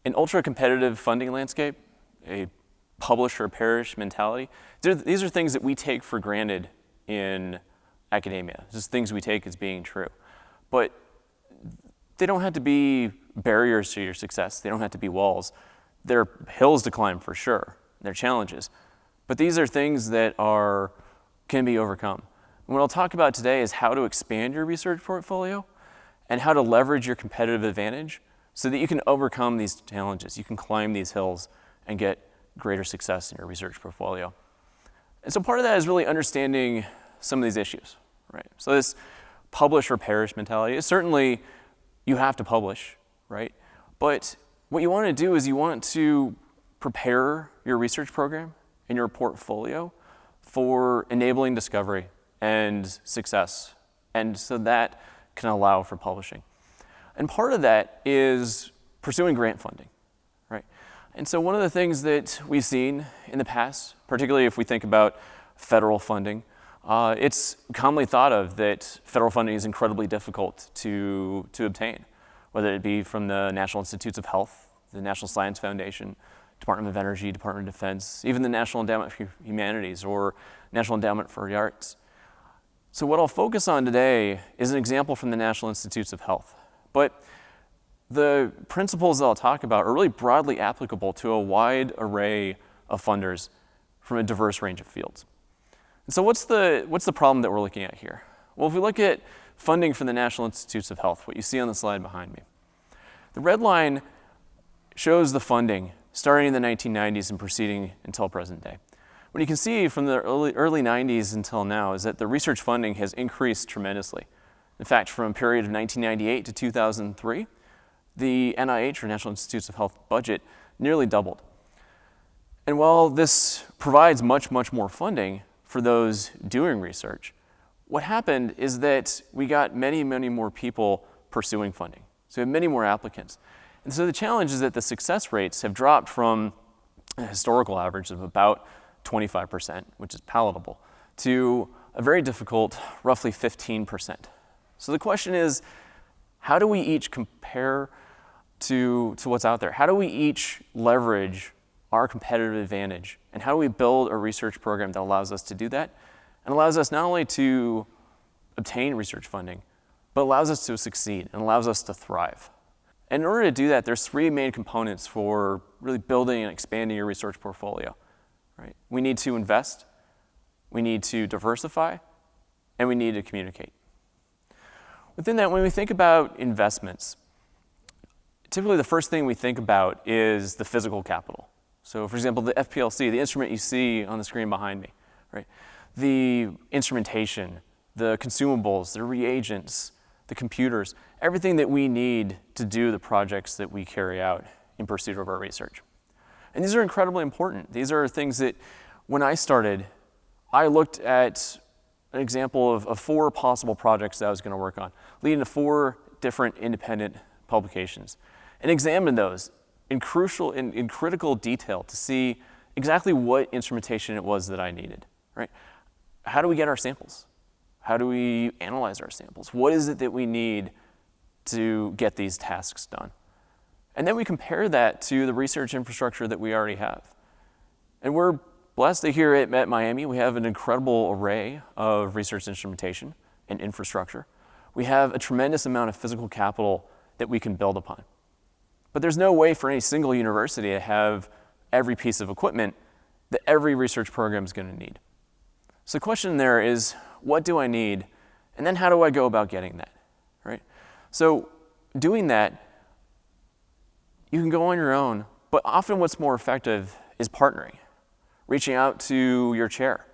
an ultra-competitive funding landscape, a publish or perish mentality, these are things that we take for granted in academia, just things we take as being true. But they don't have to be barriers to your success. They don't have to be walls. They're hills to climb for sure. They're challenges. But these are things that can be overcome. And what I'll talk about today is how to expand your research portfolio and how to leverage your competitive advantage so that you can overcome these challenges. You can climb these hills and get greater success in your research portfolio. And so part of that is really understanding some of these issues, right? So this publish or perish mentality is certainly you have to publish, right? But what you want to do is you want to prepare your research program and your portfolio for enabling discovery and success. And so that can allow for publishing. And part of that is pursuing grant funding, right? And so one of the things that we've seen in the past, particularly if we think about federal funding, it's commonly thought of that federal funding is incredibly difficult to obtain, whether it be from the National Institutes of Health, the National Science Foundation, Department of Energy, Department of Defense, even the National Endowment for Humanities or National Endowment for the Arts. So what I'll focus on today is an example from the National Institutes of Health. But the principles that I'll talk about are really broadly applicable to a wide array of funders from a diverse range of fields. And so what's the problem that we're looking at here? Well, if we look at funding from the National Institutes of Health, what you see on the slide behind me, the red line shows the funding starting in the 1990s and proceeding until present day. What you can see from the early 90s until now is that the research funding has increased tremendously. In fact, from a period of 1998 to 2003, the NIH, or National Institutes of Health budget, nearly doubled. And while this provides much, much more funding for those doing research, what happened is that we got many, many more people pursuing funding. So we have many more applicants. And so the challenge is that the success rates have dropped from a historical average of about 25%, which is palatable, to a very difficult, roughly 15%. So the question is, how do we each compare to what's out there? How do we each leverage our competitive advantage? And how do we build a research program that allows us to do that and allows us not only to obtain research funding, but allows us to succeed and allows us to thrive? And in order to do that, there's three main components for really building and expanding your research portfolio, right? We need to invest, we need to diversify, and we need to communicate. Within that, when we think about investments, typically the first thing we think about is the physical capital. So for example, the FPLC, the instrument you see on the screen behind me, right? The instrumentation, the consumables, the reagents, the computers, everything that we need to do the projects that we carry out in pursuit of our research. And these are incredibly important. These are things that when I started, I looked at an example of 4 possible projects that I was going to work on, leading to 4 different independent publications, and examined those in critical detail to see exactly what instrumentation it was that I needed, right? How do we get our samples? How do we analyze our samples? What is it that we need to get these tasks done? And then we compare that to the research infrastructure that we already have. And we're blessed that here at Miami, we have an incredible array of research instrumentation and infrastructure. We have a tremendous amount of physical capital that we can build upon. But there's no way for any single university to have every piece of equipment that every research program is going to need. So the question there is, what do I need? And then how do I go about getting that, right? So doing that, you can go on your own, but often what's more effective is partnering, reaching out to your chair,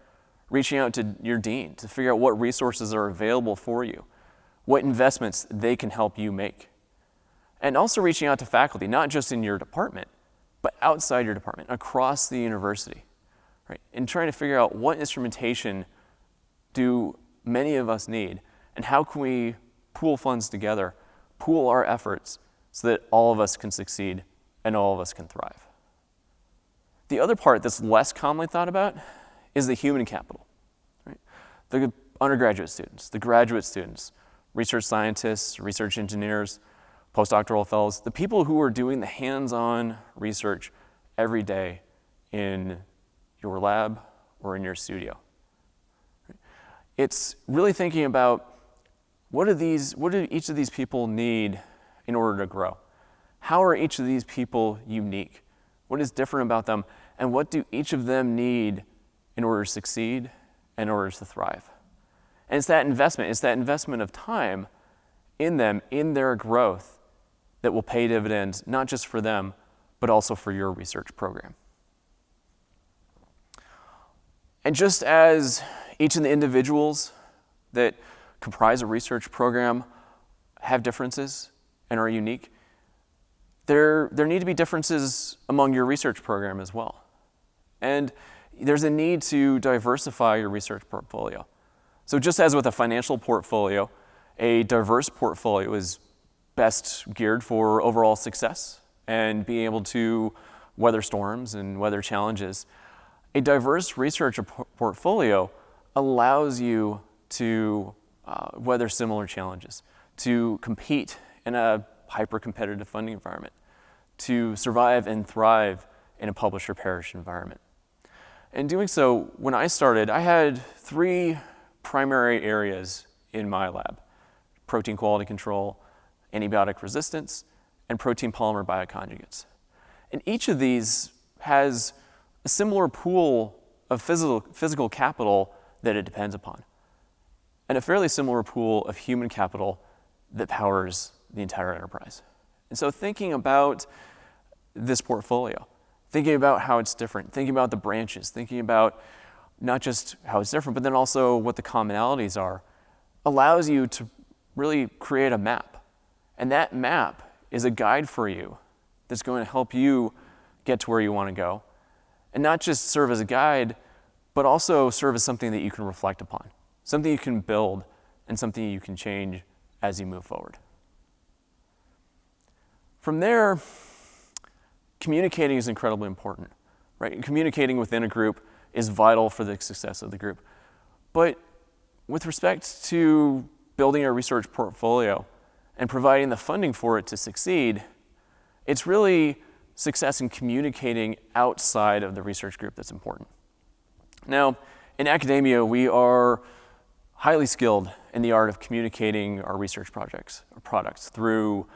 reaching out to your dean to figure out what resources are available for you, what investments they can help you make. And also reaching out to faculty, not just in your department, but outside your department, across the university, right? And trying to figure out what instrumentation do many of us need, and how can we pool funds together, pool our efforts, so that all of us can succeed and all of us can thrive. The other part that's less commonly thought about is the human capital, right? The undergraduate students, the graduate students, research scientists, research engineers, postdoctoral fellows, the people who are doing the hands-on research every day in your lab or in your studio. It's really thinking about what do each of these people need in order to grow? How are each of these people unique? What is different about them? And what do each of them need in order to succeed and in order to thrive? And it's that investment of time in them, in their growth, that will pay dividends, not just for them, but also for your research program. And just as each of the individuals that comprise a research program have differences and are unique, there need to be differences among your research program as well. And there's a need to diversify your research portfolio. So just as with a financial portfolio, a diverse portfolio is best geared for overall success and being able to weather storms and weather challenges. A diverse research portfolio allows you to weather similar challenges, to compete in a hyper-competitive funding environment, to survive and thrive in a publish-or-perish environment. In doing so, when I started, I had 3 primary areas in my lab: protein quality control, antibiotic resistance, and protein polymer bioconjugates. And each of these has a similar pool of physical capital that it depends upon, and a fairly similar pool of human capital that powers the entire enterprise. And so thinking about this portfolio, thinking about how it's different, thinking about the branches, thinking about not just how it's different, but then also what the commonalities are, allows you to really create a map. And that map is a guide for you that's going to help you get to where you want to go. And not just serve as a guide, but also serve as something that you can reflect upon, something you can build, and something you can change as you move forward. From there, communicating is incredibly important, right? Communicating within a group is vital for the success of the group. But with respect to building a research portfolio and providing the funding for it to succeed, it's really success in communicating outside of the research group that's important. Now, in academia, we are highly skilled in the art of communicating our research projects or products through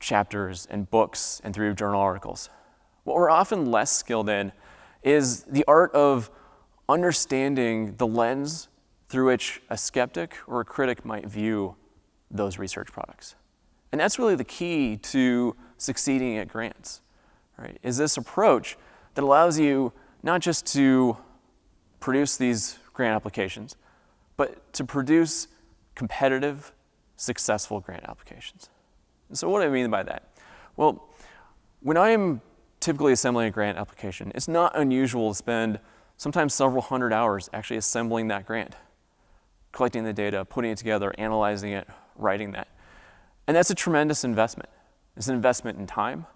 chapters and books and through journal articles. What we're often less skilled in is the art of understanding the lens through which a skeptic or a critic might view those research products. And that's really the key to succeeding at grants, right? Is this approach that allows you not just to produce these grant applications, but to produce competitive, successful grant applications. And so what do I mean by that? Well, when I am typically assembling a grant application, it's not unusual to spend sometimes several hundred hours actually assembling that grant, collecting the data, putting it together, analyzing it, writing that. And that's a tremendous investment. It's an investment in time,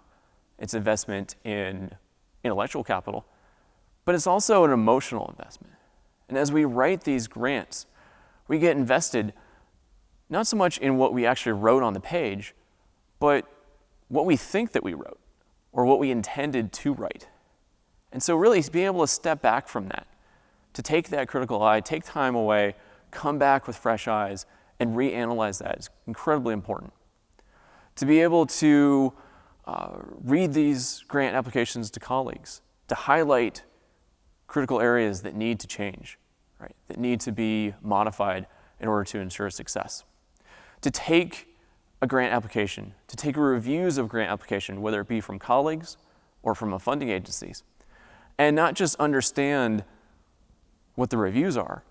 it's an investment in intellectual capital, but it's also an emotional investment. And as we write these grants, we get invested not so much in what we actually wrote on the page, but what we think that we wrote or what we intended to write. And so really being able to step back from that, to take that critical eye, take time away, come back with fresh eyes, and reanalyze that is incredibly important. To be able to read these grant applications to colleagues, to highlight critical areas that need to change, right? That need to be modified in order to ensure success. To take a grant application, to take reviews of grant application, whether it be from colleagues or from funding agencies, and not just understand what the reviews are,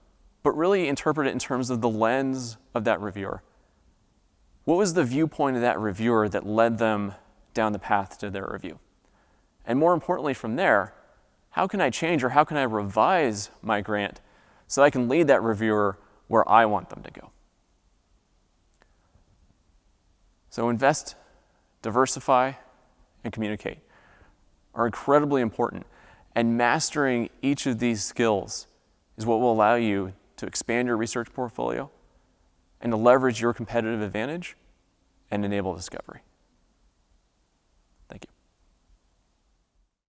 but really interpret it in terms of the lens of that reviewer. What was the viewpoint of that reviewer that led them down the path to their review? And more importantly from there, how can I change or how can I revise my grant so I can lead that reviewer where I want them to go? So invest, diversify, and communicate are incredibly important. And mastering each of these skills is what will allow you to expand your research portfolio and to leverage your competitive advantage and enable discovery.